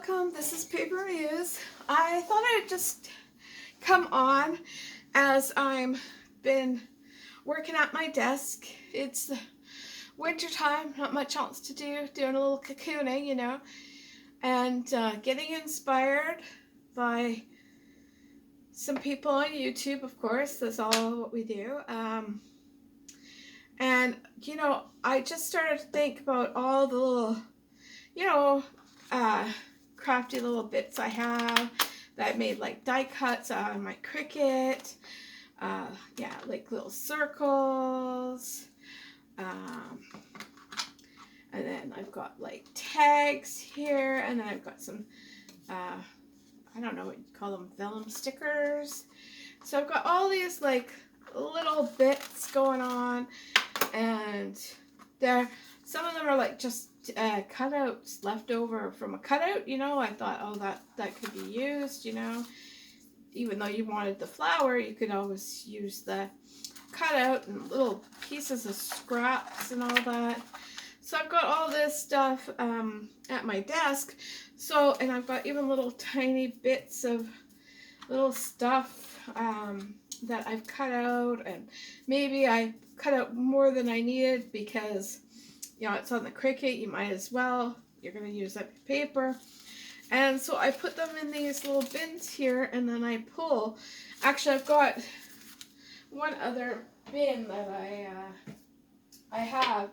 welcome. This is Paper Muse. I thought I'd just come on as I'm been working at my desk. It's winter time, not much else to do, doing a little cocooning, you know, and getting inspired by some people on YouTube, of course. That's all what we do. And, you know, I just started to think about all the little, you know, crafty little bits I have that I made, like die cuts out of my Cricut. Yeah, like little circles. And then I've got like tags here, and then I've got some, I don't know what you call them, vellum stickers. So I've got all these like little bits going on, and some of them are like just cutouts left over from a cutout, you know. I thought, oh, that could be used, you know. Even though you wanted the flower, you could always use the cutout and little pieces of scraps and all that. So I've got all this stuff at my desk. So, and I've got even little tiny bits of little stuff that I've cut out, and maybe I cut out more than I needed because, you know, it's on the Cricut, you might as well. You're going to use up your paper. And so I put them in these little bins here, and then I pull. Actually, I've got one other bin that I have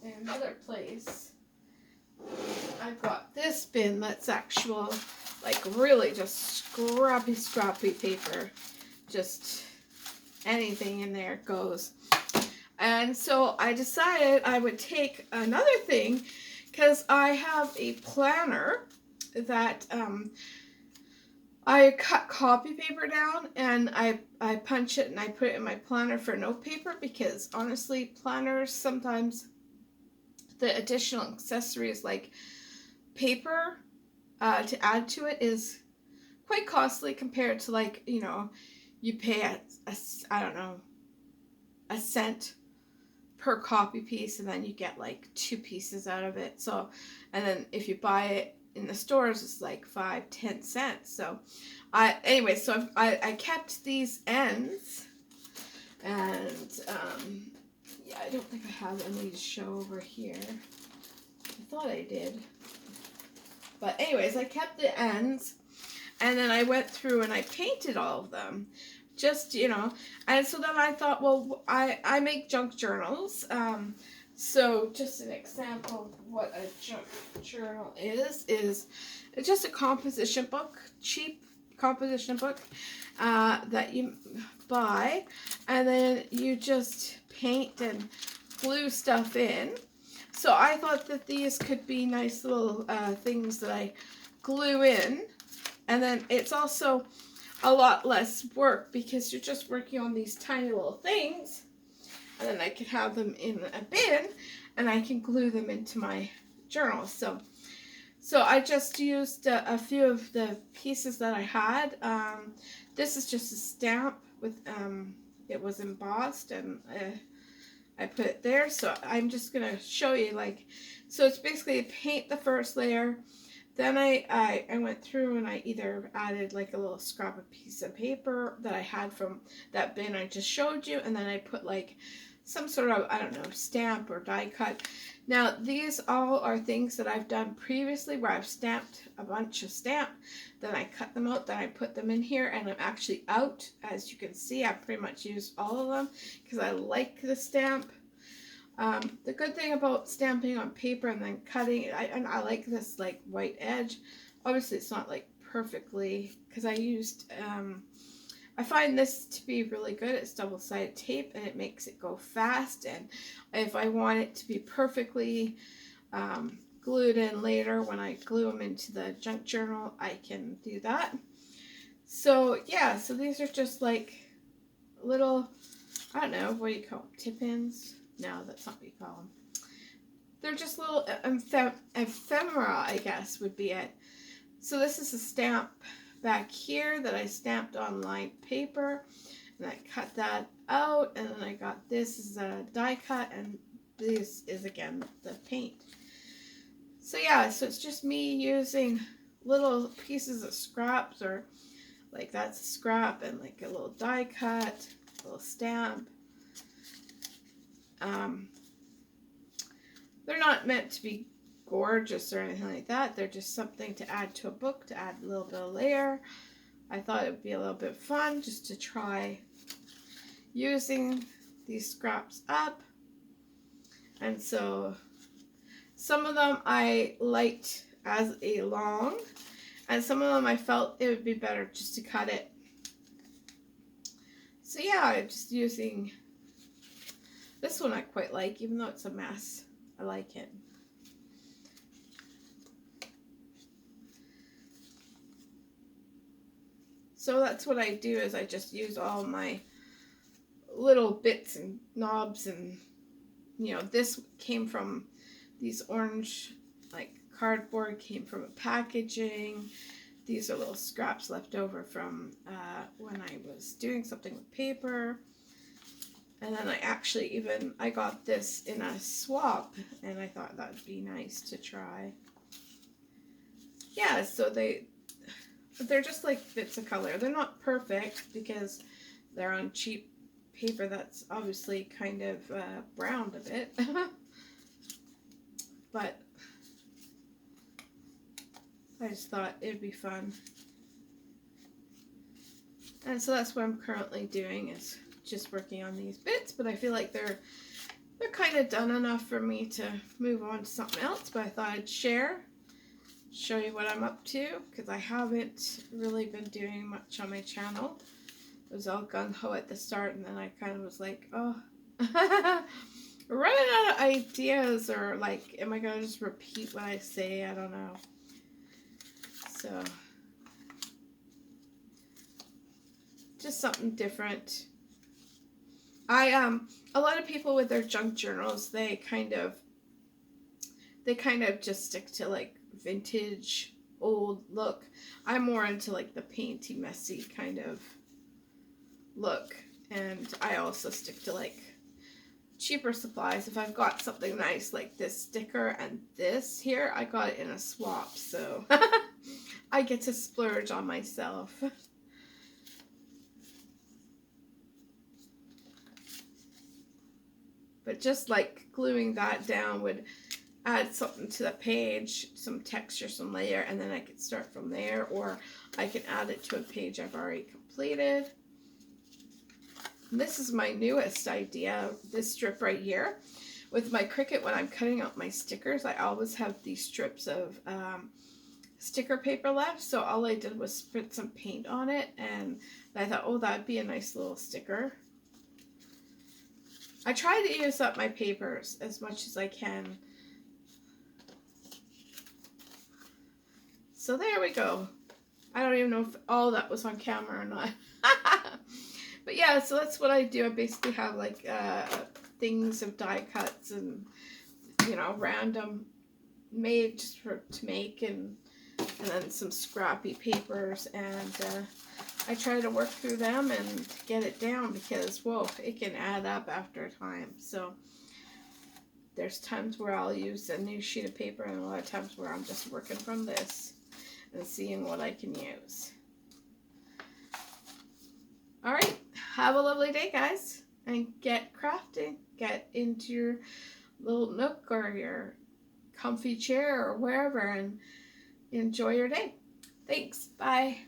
in another place. I've got this bin that's actual, like really just scrappy paper. Just anything in there goes. And so I decided I would take another thing, because I have a planner that I cut copy paper down, and I punch it and I put it in my planner for note paper, because honestly, planners, sometimes the additional accessories like paper to add to it is quite costly compared to, like, you know, you pay I don't know, a cent per copy piece, and then you get like 2 pieces out of it. So, and then if you buy it in the stores, it's like 5-10 cents. So anyway, so I kept these ends, and yeah, I don't think I have any to show over here. I thought I did, but anyways, I kept the ends, and then I went through and I painted all of them. Just, you know, and so then I thought, well, I make junk journals. So just an example of what a junk journal is it's just a composition book, cheap composition book that you buy, and then you just paint and glue stuff in. So I thought that these could be nice little things that I glue in, and then it's also a lot less work because you're just working on these tiny little things, and then I can have them in a bin and I can glue them into my journal. So I just used a few of the pieces that I had. This is just a stamp with it was embossed, and I put it there. So I'm just gonna show you, like, so it's basically paint the first layer. Then I went through and I either added like a little scrap of piece of paper that I had from that bin I just showed you, and then I put like some sort of, I don't know, stamp or die cut. Now, these all are things that I've done previously where I've stamped a bunch of stamp, then I cut them out, then I put them in here, and I'm actually out. As you can see, I've pretty much used all of them because I like the stamp. The good thing about stamping on paper and then cutting, I like this like white edge. Obviously it's not like perfectly, because I used, I find this to be really good. It's double-sided tape, and it makes it go fast, and if I want it to be perfectly glued in later when I glue them into the junk journal, I can do that. So yeah, so these are just like little, I don't know, what do you call them, tip-ins? No, that's not what you call them. They're just little ephemera, I guess, would be it. So this is a stamp back here that I stamped on lined paper, and I cut that out, and then I got this is a die cut, and this is again the paint. So yeah, so it's just me using little pieces of scraps, or like that's a scrap and like a little die cut, a little stamp. They're not meant to be gorgeous or anything like that. They're just something to add to a book, to add a little bit of layer. I thought it would be a little bit fun just to try using these scraps up. And so some of them I liked as a long, and some of them I felt it would be better just to cut it. So yeah, I'm just using this one. I quite like, even though it's a mess. I like it. So that's what I do, is I just use all my little bits and knobs, and you know, this came from these orange like cardboard, came from a packaging. These are little scraps left over from when I was doing something with paper. And then I got this in a swap, and I thought that would be nice to try. Yeah, so they're just like bits of color. They're not perfect because they're on cheap paper that's obviously kind of browned a bit. But I just thought it'd be fun. And so that's what I'm currently doing, is just working on these bits, but I feel like they're kind of done enough for me to move on to something else. But I thought I'd show you what I'm up to, because I haven't really been doing much on my channel. It was all gung-ho at the start, and then I kind of was like, oh, running out of ideas, or like, am I going to just repeat what I say? I don't know. So, just something different. A lot of people with their junk journals, they kind of just stick to like vintage, old look. I'm more into like the painty, messy kind of look, and I also stick to like cheaper supplies. If I've got something nice like this sticker and this here, I got it in a swap, so I get to splurge on myself. But just like gluing that down would add something to the page, some texture, some layer, and then I could start from there, or I can add it to a page I've already completed. And this is my newest idea, this strip right here. With my Cricut, when I'm cutting out my stickers, I always have these strips of sticker paper left, so all I did was spritz some paint on it, and I thought, oh, that'd be a nice little sticker. I try to use up my papers as much as I can. So there we go. I don't even know if all that was on camera or not. But yeah, so that's what I do. I basically have like things of die cuts and, you know, random made just to make, and then some scrappy papers, and I try to work through them and get it down, because, whoa, it can add up after a time. So there's times where I'll use a new sheet of paper, and a lot of times where I'm just working from this and seeing what I can use. All right, have a lovely day, guys, and get crafting. Get into your little nook or your comfy chair or wherever and enjoy your day. Thanks. Bye.